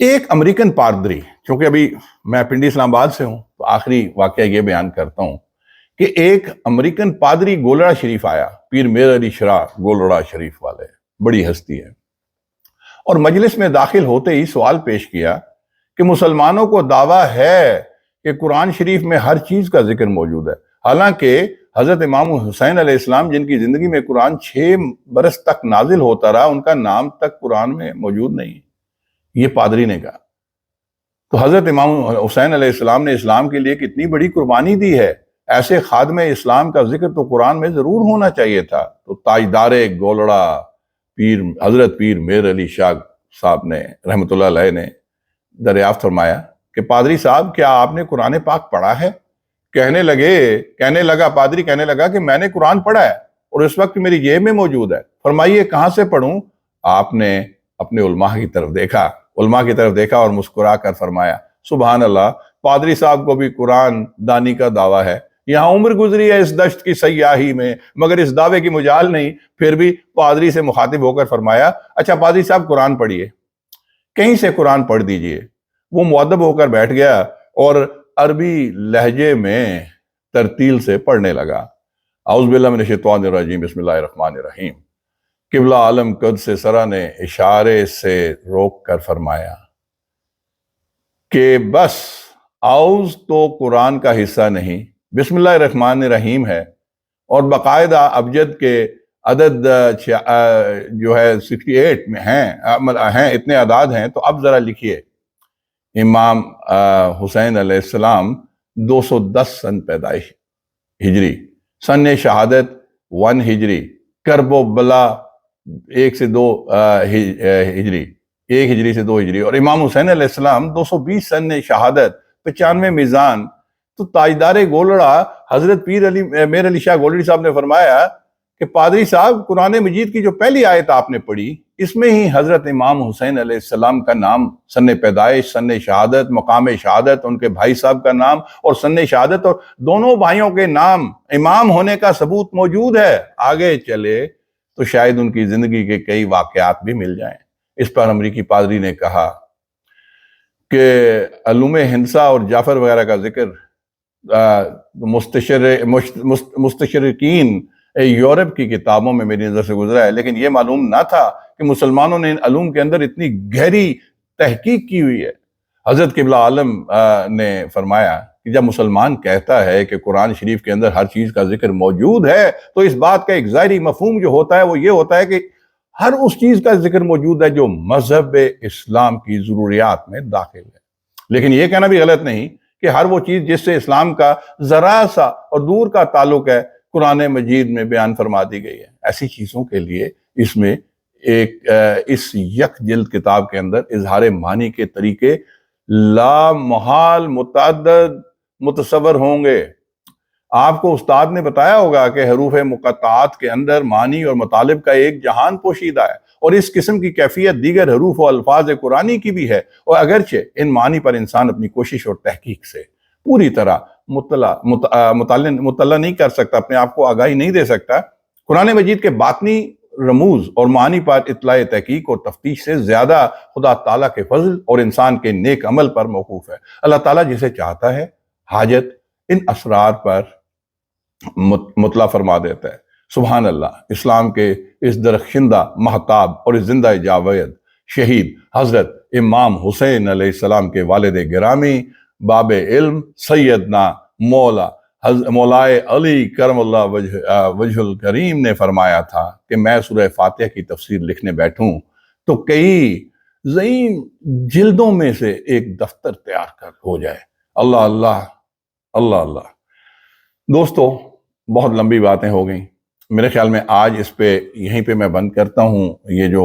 A: ایک امریکن پادری، چونکہ ابھی میں پنڈی اسلام آباد سے ہوں تو آخری واقعہ یہ بیان کرتا ہوں کہ ایک امریکن پادری گولڑا شریف آیا، پیر میر علی شرح گولڑا شریف والے، بڑی ہستی ہے، اور مجلس میں داخل ہوتے ہی سوال پیش کیا کہ مسلمانوں کو دعویٰ ہے کہ قرآن شریف میں ہر چیز کا ذکر موجود ہے، حالانکہ حضرت امام حسین علیہ السلام جن کی زندگی میں قرآن 6 برس تک نازل ہوتا رہا، ان کا نام تک قرآن میں موجود نہیں۔ یہ پادری نے کہا تو حضرت امام حسین علیہ السلام نے اسلام کے لیے کتنی بڑی قربانی دی ہے، ایسے خادم اسلام کا ذکر تو قرآن میں ضرور ہونا چاہیے تھا۔ تو تاجدار گولڑا حضرت پیر میر علی شاہ صاحب نے رحمۃ اللہ علیہ نے دریافت فرمایا کہ پادری صاحب کیا آپ نے قرآن پاک پڑھا ہے؟ پادری کہنے لگا کہ میں نے قرآن پڑھا ہے اور اس وقت میری جیب میں موجود ہے۔ فرمائیے کہاں سے پڑھوں؟ آپ نے اپنے علماء کی طرف دیکھا اور مسکرا کر فرمایا سبحان اللہ، پادری صاحب کو بھی قرآن دانی کا دعویٰ ہے، یہاں عمر گزری ہے اس دشت کی سیاہی میں، مگر اس دعوے کی مجال نہیں۔ پھر بھی پادری سے مخاطب ہو کر فرمایا اچھا پادری صاحب قرآن پڑھیے، کہیں سے قرآن پڑھ دیجئے۔ وہ مؤدب ہو کر بیٹھ گیا اور عربی لہجے میں ترتیل سے پڑھنے لگا۔ اعوذ باللہ من الشیطان الرجیم، بسم اللہ الرحمن الرحیم۔ قبلہ عالم قدس سرا نے اشارے سے روک کر فرمایا کہ بس اعوذ تو قرآن کا حصہ نہیں، بسم اللہ الرحمن الرحیم ہے، اور باقاعدہ ابجد کے عدد جو ہے 68 میں ہیں، اتنے اعداد ہیں۔ تو اب ذرا لکھیے امام حسین علیہ السلام 210 سن پیدائش ہجری، سن شہادت 1 ہجری، کرب و بلا 1 سے 2 ہجری، 1 ہجری سے 2 ہجری، اور امام حسین علیہ السلام 220 سن شہادت، 95 میزان۔ تو تاجدار گولڑا حضرت میر علی شاہ گولڑی صاحب نے فرمایا کہ پادری صاحب قرآن مجید کی جو پہلی آیت آپ نے پڑھی، اس میں ہی حضرت امام حسین علیہ السلام کا نام، سن پیدائش، سن شہادت، مقام شہادت، ان کے بھائی صاحب کا نام اور سن شہادت، اور دونوں بھائیوں کے نام امام ہونے کا ثبوت موجود ہے۔ آگے چلے تو شاید ان کی زندگی کے کئی واقعات بھی مل جائیں۔ اس پر امریکی پادری نے کہا کہ علوم ہندسہ اور جعفر وغیرہ کا ذکر مستشرقین یورپ کی کتابوں میں میری نظر سے گزرا ہے، لیکن یہ معلوم نہ تھا کہ مسلمانوں نے ان علوم کے اندر اتنی گہری تحقیق کی ہوئی ہے۔ حضرت قبلہ عالم نے فرمایا کہ جب مسلمان کہتا ہے کہ قرآن شریف کے اندر ہر چیز کا ذکر موجود ہے، تو اس بات کا ایک ظاہری مفہوم جو ہوتا ہے وہ یہ ہوتا ہے کہ ہر اس چیز کا ذکر موجود ہے جو مذہب اسلام کی ضروریات میں داخل ہے۔ لیکن یہ کہنا بھی غلط نہیں کہ ہر وہ چیز جس سے اسلام کا ذرا سا اور دور کا تعلق ہے قرآن مجید میں بیان فرما دی گئی ہے۔ ایسی چیزوں کے لیے اس میں اس یک جلد کتاب کے اندر اظہار معنی کے طریقے لامحال متعدد متصور ہوں گے۔ آپ کو استاد نے بتایا ہوگا کہ حروف مقطعات کے اندر معنی اور مطالب کا ایک جہان پوشیدہ ہے، اور اس قسم کی کیفیت دیگر حروف و الفاظ قرآنی کی بھی ہے، اور اگرچہ ان معنی پر انسان اپنی کوشش اور تحقیق سے پوری طرح مطلع نہیں کر سکتا، اپنے آپ کو آگاہی نہیں دے سکتا۔ قرآن مجید کے باطنی رموز اور معانی پر اطلاع تحقیق اور تفتیش سے زیادہ خدا تعالیٰ کے فضل اور انسان کے نیک عمل پر موقوف ہے۔ اللہ تعالیٰ جسے چاہتا ہے حاجت ان اسرار پر مطلع فرما دیتا ہے۔ سبحان اللہ، اسلام کے اس درخشندہ مہتاب اور اس زندہ جاوید شہید حضرت امام حسین علیہ السلام کے والد گرامی باب علم سیدنا مولائے علی کرم اللہ وجہ الکریم نے فرمایا تھا کہ میں سورہ فاتحہ کی تفسیر لکھنے بیٹھوں تو کئی ضخیم جلدوں میں سے ایک دفتر تیار کر ہو جائے۔ اللہ اللہ اللہ اللہ۔ دوستو، بہت لمبی باتیں ہو گئیں، میرے خیال میں آج اس پہ یہیں پہ میں بند کرتا ہوں۔ یہ جو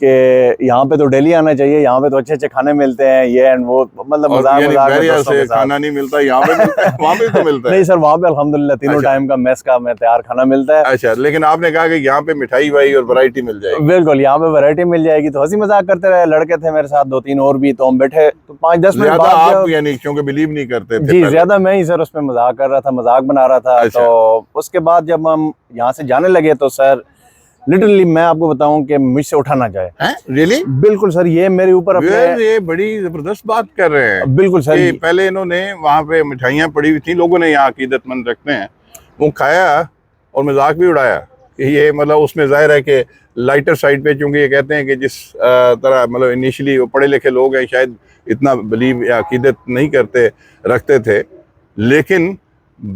B: کہ یہاں پہ تو ڈیلی آنا چاہیے, یہاں پہ تو اچھے اچھے کھانے ملتے ہیں, یہ اینڈ وہ, مطلب مزاق مزاق میں دوستوں کے ساتھ.
A: کھانا نہیں ملتا یہاں پہ ملتا ہے, وہاں پہ تو ملتا ہے.
B: نہیں سر, وہاں پہ الحمدللہ تینوں ٹائم کا میس کا میں تیار کھانا ملتا ہے.
A: اچھا, لیکن آپ نے کہا کہ یہاں پہ مٹھائی وائی اور ورائٹی مل جائے گی.
B: بالکل, یہاں پہ ورائٹی مل جائے گی. تو ہنسی مذاق کرتے رہے, لڑکے تھے میرے ساتھ 2-3 اور بھی, تو ہم بیٹھے تو 5-10 منٹ
A: زیادہ
B: بعد
A: آپ یعنی کیونکہ بلیو نہیں کرتے تھے
B: جی
A: پہلے.
B: زیادہ میں ہی سر اس میں مذاق کر رہا تھا, مذاق بنا رہا تھا. تو اس کے بعد جب ہم یہاں سے جانے لگے تو سر لٹرلی میں آپ کو بتاؤں کہ مجھ سے اٹھا نہ جائے.
A: ریئلی؟
B: بالکل سر, یہ میرے اوپر اپنے
A: یہ بڑی زبردست بات کر رہے ہیں.
B: بالکل سر,
A: کہ پہلے انہوں نے وہاں پہ مٹھائیاں پڑی ہوئی تھیں, لوگوں نے یہاں عقیدت مند رکھتے ہیں, وہ کھایا اور مذاق بھی اڑایا. کہ یہ مطلب اس میں ظاہر ہے کہ لائٹر سائڈ پہ, چونکہ یہ کہتے ہیں کہ جس طرح مطلب انیشلی وہ پڑھے لکھے لوگ ہیں شاید اتنا بلیو یا عقیدت نہیں رکھتے تھے, لیکن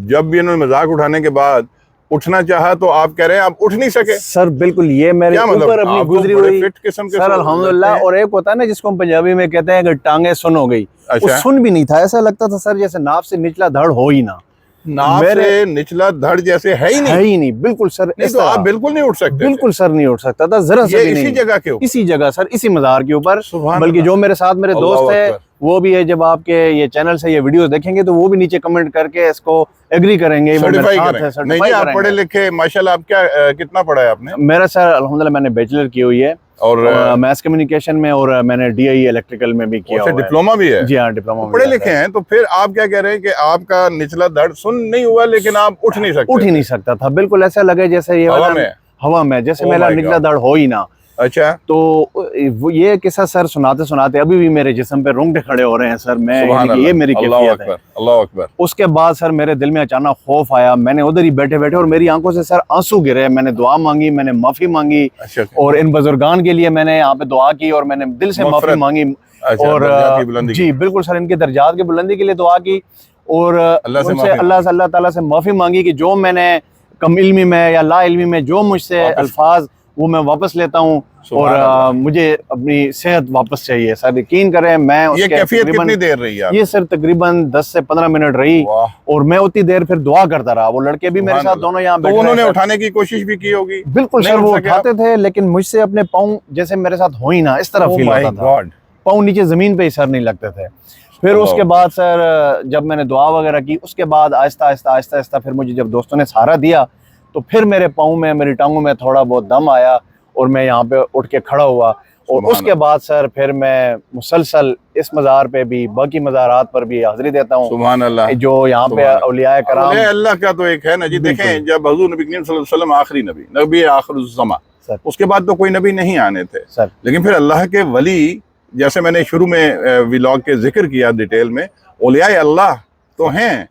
A: جب بھی انہوں نے مذاق اٹھانے کے بعد اٹھنا چاہا تو آپ کہہ رہے ہیں آپ اٹھ نہیں سکے.
B: سر بالکل یہ میرے اوپر اپنی گزری ہوئی سر الحمدللہ. اور ایک ہوتا ہے نا جس کو ہم پنجابی میں کہتے ہیں کہ ٹانگیں سن ہو گئی, وہ سن بھی نہیں تھا. ایسا لگتا تھا سر جیسے ناف سے نچلا دھڑ ہو ہی نہ,
A: ناف سے نچلا دھڑ جیسے ہے ہی نہیں.
B: بالکل سر,
A: تو آپ بالکل نہیں اٹھ سکتے.
B: بالکل سر نہیں اٹھ سکتا تھا ذرا سے بھی نہیں.
A: اسی جگہ کے اوپر,
B: اسی جگہ سر, اسی مزار کے اوپر. بلکہ جو میرے ساتھ میرے دوست ہیں وہ بھی ہے, جب آپ کے یہ چینل سے یہ ویڈیوز دیکھیں گے تو وہ بھی نیچے کمنٹ کر کے اس کو ایگری کریں گے.
A: نہیں آپ پڑھے لکھے ماشاءاللہ. آپ کیا کتنا پڑھا ہے آپ نے؟
B: میرا سر الحمدللہ میں نے بیچلر کی ہوئی ہے اور میس کمیونیکیشن میں, اور میں نے ڈی آئی الیکٹریکل میں بھی کیا ہوا ہے.
A: ڈپلوما بھی ہے؟
B: جی ہاں ڈپلوما.
A: پڑھے لکھے ہیں تو پھر آپ کیا کہہ رہے ہیں کہ آپ کا نچلا دھڑ سن نہیں ہوا لیکن آپ اٹھ نہیں سکتے؟
B: اٹھ ہی نہیں سکتا تھا. بالکل ایسا لگے جیسے یہ ہوا میں جیسے میرا نچلا دھڑ ہو ہی نہ.
A: اچھا,
B: تو یہ قصہ سر سناتے سناتے ابھی بھی میرے جسم پہ رونگٹے کھڑے ہو رہے ہیں سر. میں یہ میری کیفیت ہے.
A: اللہ اکبر.
B: اس کے بعد سر میرے دل میں اچانک خوف آیا. میں نے ادھر ہی بیٹھے بیٹھے اور میری آنکھوں سے سر آنسو گرے. میں نے دعا مانگی, میں نے معافی مانگی, اور ان بزرگان کے لیے میں نے یہاں پہ دعا کی اور میں نے دل سے معافی مانگی. اور جی بالکل سر, ان کے درجات کی بلندی کے لیے دعا کی, اور اللہ تعالیٰ سے معافی مانگی کہ جو میں نے کم علمی میں یا لا علمی میں جو مجھ سے الفاظ وہ میں واپس لیتا ہوں, اور مجھے اپنی صحت واپس چاہیے. سر یقین کریں میں
A: یہ کیفیت کتنی دیر رہی ہے؟
B: یہ سر تقریباً 10 سے 15 منٹ رہی, اور میں اتنی دیر پھر دعا کرتا رہا. وہ لڑکے بھی میرے ساتھ دونوں یہاں بیٹھے,
A: انہوں نے اٹھانے کی کوشش بھی کی ہوگی.
B: بالکل سر, وہ اٹھاتے تھے لیکن مجھ سے اپنے پاؤں جیسے میرے ساتھ ہو ہی نہ اس طرح فیل ہوتا تھا. پاؤں نیچے زمین پہ ہی سر نہیں لگتے تھے. پھر اس کے بعد سر جب میں نے دعا وغیرہ کی, اس کے بعد آہستہ آہستہ پھر مجھے جب دوستوں نے سہارا دیا تو پھر میرے پاؤں میں, میری ٹانگوں میں تھوڑا بہت دم آیا, اور میں یہاں پہ اٹھ کے کھڑا ہوا. اور اس کے بعد سر پھر میں مسلسل اس مزار پہ بھی باقی مزارات پر بھی حاضری دیتا ہوں.
A: سبحان اللہ.
B: جو یہاں پہ اولیاء کرام,
A: اللہ کا تو ایک ہے نا جی. دیکھیں جب حضور نبی کریم صلی اللہ علیہ وسلم آخری نبی آخر الزمان, اس کے بعد تو کوئی نبی نہیں آنے تھے
B: سر,
A: لیکن پھر اللہ کے ولی, جیسے میں نے شروع میں ویلاگ کے ذکر کیا ڈیٹیل میں, اولیاء اللہ تو ہیں,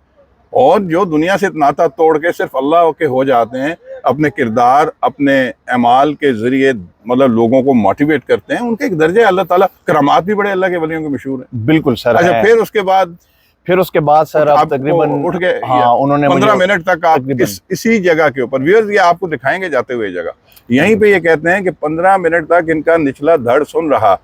A: اور جو دنیا سے ناطہ توڑ کے صرف اللہ کے ہو جاتے ہیں, اپنے کردار اپنے اعمال کے ذریعے مطلب لوگوں کو موٹیویٹ کرتے ہیں. ان کے ایک درجہ اللہ تعالیٰ, کرامات بھی بڑے اللہ کے ولیوں کے مشہور ہیں.
B: بالکل سر.
A: اچھا, پھر اس کے بعد
B: سر آپ تقریباً
A: اٹھ کے
B: انہوں نے
A: 15 منٹ تک آپ اسی جگہ کے اوپر, ویورز یہ آپ کو دکھائیں گے جاتے ہوئے جگہ, یہیں پہ یہ کہتے ہیں کہ 15 منٹ تک ان کا نچلا دھڑ سن رہا.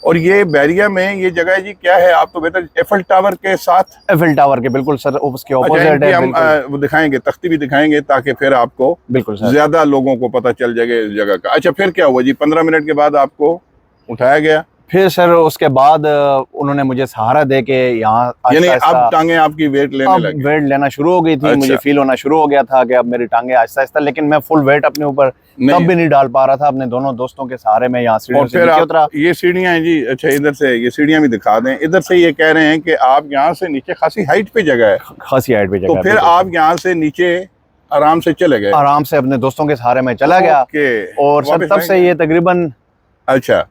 A: اور یہ بیریا میں یہ جگہ ہے جی, کیا ہے آپ تو بہتر, ایفل ٹاور کے ساتھ. ایفل
B: ٹاور کے بالکل سر اس کے اپوزٹ ہے.
A: ہم وہ دکھائیں گے, تختی بھی دکھائیں گے تاکہ پھر آپ کو
B: بالکل
A: زیادہ لوگوں کو پتہ چل جائے گا اس جگہ کا. اچھا, پھر کیا ہوا جی؟ 15 منٹ کے بعد آپ کو اٹھایا گیا.
B: پھر سر اس کے بعد انہوں نے مجھے سہارا دے کے یہاں,
A: یعنی اب ٹانگیں آپ کی ویٹ
B: لینا شروع ہو گئی تھی. مجھے فیل ہونا شروع ہو گیا تھا کہ اب میری ٹانگیں آہستہ آہستہ, لیکن میں فل ویٹ اپنے اوپر تب بھی نہیں ڈال پا رہا تھا. اپنے دونوں دوستوں کے سہارے میں یہاں سیڑھیوں سے نیچے اترا.
A: یہ سیڑھیاں ہیں جی. اچھا, ادھر سے یہ سیڑھیاں بھی دکھا دیں. ادھر سے یہ کہہ رہے ہیں کہ آپ یہاں سے نیچے خاصی ہائٹ پہ جگہ ہے.
B: خاصی ہائٹ پہ جگہ.
A: تو پھر آپ یہاں سے نیچے آرام سے چلے گئے؟
B: آرام سے اپنے دوستوں کے سہارے میں چلا گیا. اور سر تب سے یہ تقریباً,
A: اچھا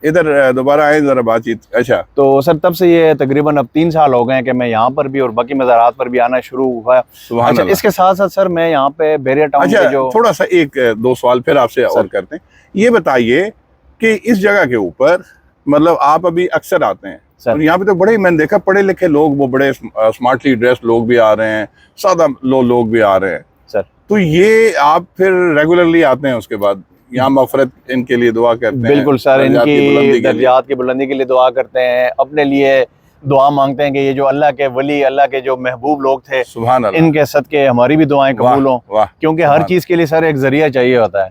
A: ادھر دوبارہ آئے ذرا بات چیت. اچھا,
B: تو سر تب سے یہ تقریباً اب 3 سال ہو گئے ہیں کہ میں یہاں پر بھی اور باقی مزارات پر بھی آنا شروع ہوا. اچھا, اس کے ساتھ ساتھ سر میں یہاں پہ بیریا ٹاؤن کے جو
A: تھوڑا سا 1-2 سوال پھر آپ سے اور کرتے ہیں. یہ بتائیے کہ اس جگہ کے اوپر مطلب آپ ابھی اکثر آتے ہیں, اور یہاں پہ تو بڑے, میں نے دیکھا پڑھے لکھے لوگ, وہ بڑے اسمارٹلی ڈریس لوگ بھی آ رہے ہیں, سادہ لوگ بھی آ رہے ہیں
B: سر.
A: تو یہ آپ پھر ریگولرلی آتے ہیں, اس کے بعد یہاں مغفرت ان کے لیے دعا کرتے ہیں؟
B: بالکل سر, ان کی درجات کی بلندی کے لیے دعا کرتے ہیں, اپنے لیے دعا مانگتے ہیں کہ یہ جو اللہ کے ولی, اللہ کے جو محبوب لوگ تھے,
A: سبحان اللہ,
B: ان کے صدقے ہماری بھی دعائیں قبول ہوں. کیونکہ ہر چیز کے لیے سر ایک ذریعہ چاہیے ہوتا ہے.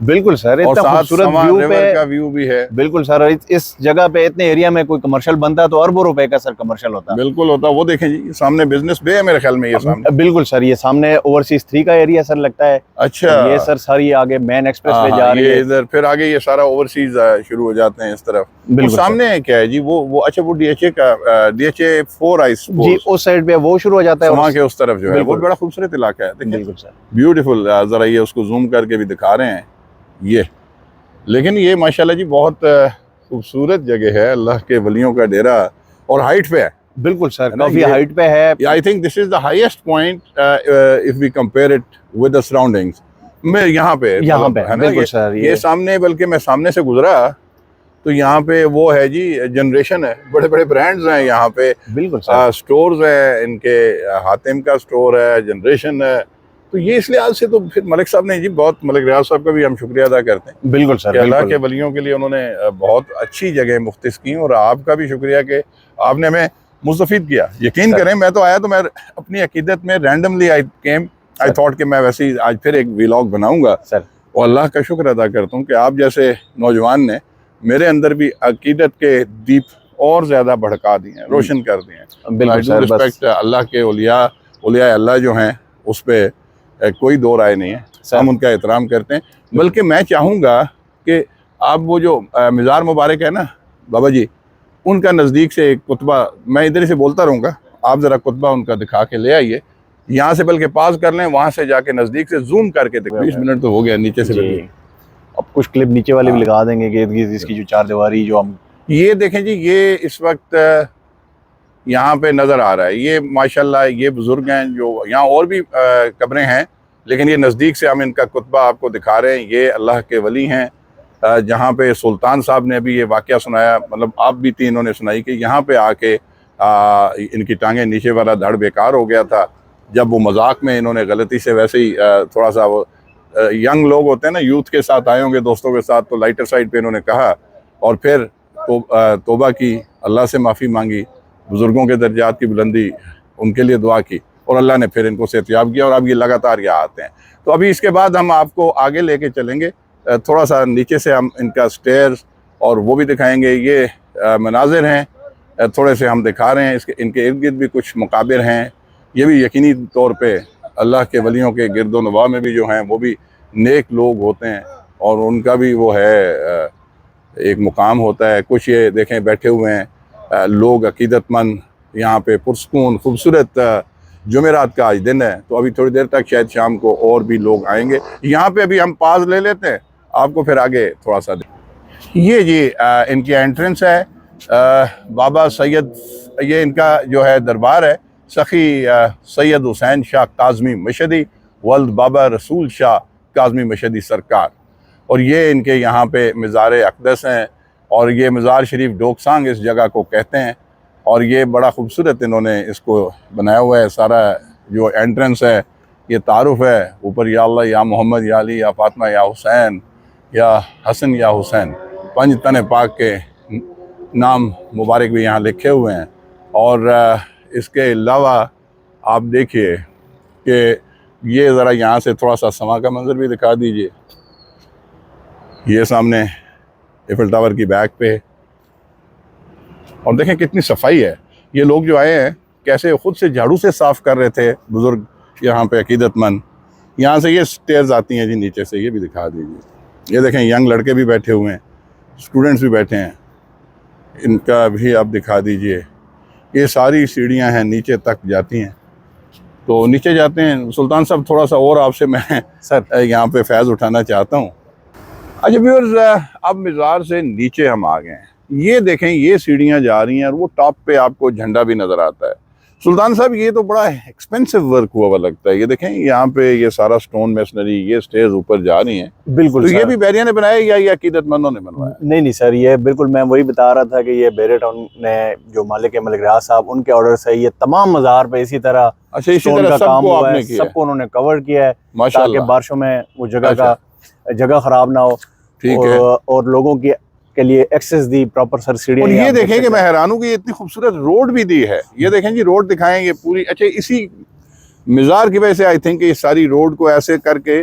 B: بالکل سر،
A: اور
B: اتنا
A: ساتھ
B: خوبصورت
A: سما
B: ویو
A: ریور کا
B: پہ،
A: ویو بھی ہے.
B: بالکل سر. اس جگہ پہ اتنے ایریا میں کوئی کمرشل بنتا تو اربوں روپے کا سر کمرشل ہوتا.
A: بالکل ہوتا. وہ دیکھیں جی سامنے بزنس بے ہے میرے خیال میں یہ سامنے.
B: بالکل سر، یہ سامنے اوورسیز 3 کا ایریا سر لگتا ہے.
A: اچھا.
B: اور یہ سر ساری آگے مین ایکسپریس
A: ہاں
B: وے جا رہی
A: یہ
B: ہے.
A: ادھر پھر آگے یہ سارا اوورسیز شروع ہو جاتے ہیں اس طرف.
B: بالکل
A: اور سامنے کیا ہے جی وہ اچھا وہ ڈی ایچ اے کا DHA 4 آئی
B: سر جی، اس سائڈ پہ وہ شروع ہو جاتا ہے.
A: سما کے اس طرف جو ہے وہ
B: بالکل.
A: بڑا خوبصورت علاقہ ہے. دیکھیں
B: بالکل سر.
A: بیوٹیفل. ذرا یہ اس کو زوم کر کے بھی دکھا رہے ہیں یہ. لیکن یہ ماشاءاللہ جی بہت خوبصورت جگہ ہے، اللہ کے ولیوں کا ڈیرا، اور ہائٹ پہ ہے.
B: بالکل سر،
A: نا
B: کافی
A: یہ-
B: ہائٹ پہ ہے.
A: I think this is the highest point if we compare it with the surroundings. میں یہاں پہ
B: یہاں پہ
A: ہے نا
B: بالکل سر.
A: یہ سامنے، بلکہ میں سامنے سے گزرا تو یہاں پہ وہ ہے جی جنریشن ہے، بڑے بڑے برانڈز ہیں یہاں پہ،
B: بالکل سر.
A: سٹورز ہیں ان کے. حاتم کا سٹور ہے، جنریشن ہے. تو یہ اس لحاظ سے تو پھر ملک صاحب نے جی بہت، ملک ریاض صاحب کا بھی ہم شکریہ ادا کرتے ہیں
B: بالکل سر.
A: کہ اللہ
B: بالکل
A: کے ولیوں کے لیے انہوں نے بہت اچھی جگہ مختص کی، اور آپ کا بھی شکریہ کہ آپ نے ہمیں مستفید کیا. یقین کریں میں تو آیا تو میں اپنی عقیدت میں رینڈملی آئی تھاٹ کہ میں ویسے ہی آج پھر ایک ویلاگ بناؤں گا.
B: سر
A: اور اللہ کا شکر ادا کرتا ہوں کہ آپ جیسے نوجوان نے میرے اندر بھی عقیدت کے دیپ اور زیادہ بھڑکا دیے ہیں، روشن کر دیے ہیں.
B: بالکل سر. بس
A: رسپیکٹ اللہ کے اولیاء اللہ جو ہیں اس پہ کوئی دو رائے نہیں ہے، ہم ان کا احترام کرتے ہیں. بلکہ میں چاہوں گا کہ آپ وہ جو مزار مبارک ہے نا بابا جی، ان کا نزدیک سے ایک کتبہ، میں ادھر سے بولتا رہوں گا، آپ ذرا کتبہ ان کا دکھا کے لے آئیے. یہاں سے بلکہ پاس کر لیں، وہاں سے جا کے نزدیک سے زوم کر کے 20 منٹ تو ہو گیا نیچے سے.
B: جی، اب کچھ کلپ نیچے والے بھی لگا دیں گے کہ اس کی جو 4 دیواری جو ہم.
A: یہ دیکھیں جی، یہ اس وقت یہاں پہ نظر آ رہا ہے، یہ ماشاءاللہ یہ بزرگ ہیں جو یہاں، اور بھی قبریں ہیں لیکن یہ نزدیک سے ہم ان کا کتبہ آپ کو دکھا رہے ہیں. یہ اللہ کے ولی ہیں، جہاں پہ سلطان صاحب نے بھی یہ واقعہ سنایا، مطلب آپ بھی تھی انہوں نے سنائی کہ یہاں پہ آ کے ان کی ٹانگیں، نیچے والا دھڑ بیکار ہو گیا تھا. جب وہ مذاق میں انہوں نے غلطی سے ویسے ہی تھوڑا سا، وہ ینگ لوگ ہوتے ہیں نا، یوتھ کے ساتھ آئے ہوں گے دوستوں کے ساتھ، تو لائٹر سائڈ پہ انہوں نے کہا اور پھر توبہ کی، اللہ سے معافی مانگی، بزرگوں کے درجات کی بلندی ان کے لیے دعا کی، اور اللہ نے پھر ان کو صحتیاب کیا، اور اب یہ لگاتار یہاں آتے ہیں. تو ابھی اس کے بعد ہم آپ کو آگے لے کے چلیں گے، تھوڑا سا نیچے سے ہم ان کا سٹیئرز اور وہ بھی دکھائیں گے. یہ مناظر ہیں تھوڑے سے ہم دکھا رہے ہیں، ان کے ارد گرد بھی کچھ مقابر ہیں. یہ بھی یقینی طور پہ اللہ کے ولیوں کے گرد و نواح میں بھی جو ہیں وہ بھی نیک لوگ ہوتے ہیں، اور ان کا بھی وہ ہے ایک مقام ہوتا ہے. کچھ یہ دیکھیں بیٹھے ہوئے ہیں لوگ عقیدت مند یہاں پہ پرسکون. خوبصورت جمعرات کا آج دن ہے، تو ابھی تھوڑی دیر تک شاید شام کو اور بھی لوگ آئیں گے. یہاں پہ ابھی ہم پاز لے لیتے ہیں، آپ کو پھر آگے تھوڑا سا یہ جی ان کی انٹرنس ہے. بابا سید، یہ ان کا جو ہے دربار ہے، سخی سید حسین شاہ کاظمی مشہدی ولد بابا رسول شاہ کاظمی مشہدی سرکار. اور یہ ان کے یہاں پہ مزار اقدس ہیں، اور یہ مزار شریف ڈوکسانگ اس جگہ کو کہتے ہیں. اور یہ بڑا خوبصورت انہوں نے اس کو بنایا ہوا ہے. سارا جو انٹرنس ہے یہ تعارف ہے، اوپر یا اللہ یا محمد یا علی یا فاطمہ یا حسین یا حسن یا حسین، 5 تن پاک کے نام مبارک بھی یہاں لکھے ہوئے ہیں. اور اس کے علاوہ آپ دیکھیے کہ یہ ذرا یہاں سے تھوڑا سا سما کا منظر بھی دکھا دیجئے. یہ سامنے ایفل ٹاور کی بیک پہ، اور دیکھیں کتنی صفائی ہے. یہ لوگ جو آئے ہیں کیسے خود سے جھاڑو سے صاف کر رہے تھے بزرگ یہاں پہ عقیدت مند. یہاں سے یہ سٹیئرز آتی ہیں جی نیچے سے، یہ بھی دکھا دیجیے. یہ دیکھیں ینگ لڑکے بھی بیٹھے ہوئے ہیں، اسٹوڈنٹس بھی بیٹھے ہیں، ان کا بھی آپ دکھا دیجئے. یہ ساری سیڑھیاں ہیں نیچے تک جاتی ہیں. تو نیچے جاتے ہیں. سلطان صاحب تھوڑا سا اور آپ سے میں
B: سر
A: یہاں پہ فیض اٹھانا چاہتا ہوں. اچھا ویورز، اب مزار سے نیچے ہم آ گئے ہیں. یہ دیکھیں یہ سیڑھیاں جا رہی ہیں، اور وہ ٹاپ پہ آپ کو جھنڈا بھی نظر آتا ہے. سلطان صاحب یہ تو بڑا ایکسپینسو ورک ہوا لگتا ہے. یہ دیکھیں یہاں پہ یہ سارا سٹون میسنری، یہ سٹیئرز اوپر جا رہی ہیں.
B: بالکل
A: تو
B: سر.
A: یہ بھی بیریا نے بنایا یا یہ عقیدت مندوں نے بنوایا؟
B: نہیں سر، یہ بالکل میں وہی بتا رہا تھا کہ یہ بیرے ٹاؤن نے جو مالک ہے ملک ریاض صاحب، ان کے آرڈر سے یہ تمام مزار پہ اسی طرح
A: اچھا، اسی
B: اسٹون
A: طرح
B: کا
A: سب
B: کام
A: کو آپ
B: ہوا
A: نے
B: ہے.
A: کیا
B: سب کو انہوں نے کور کیا ہے
A: ماشاءاللہ.
B: تاکہ بارشوں میں وہ جگہ خراب نہ ہو،
A: ٹھیک ہے.
B: اور لوگوں کے لیے ایکسس دی پراپر سر سیڑھیاں.
A: اور یہ دیکھیں کہ میں حیران ہوں کہ یہ اتنی خوبصورت روڈ بھی دی ہے. یہ دیکھیں جی روڈ دکھائیں گے پوری. اچھا اسی مزار کی وجہ سے آئی تھنک یہ ساری روڈ کو ایسے کر کے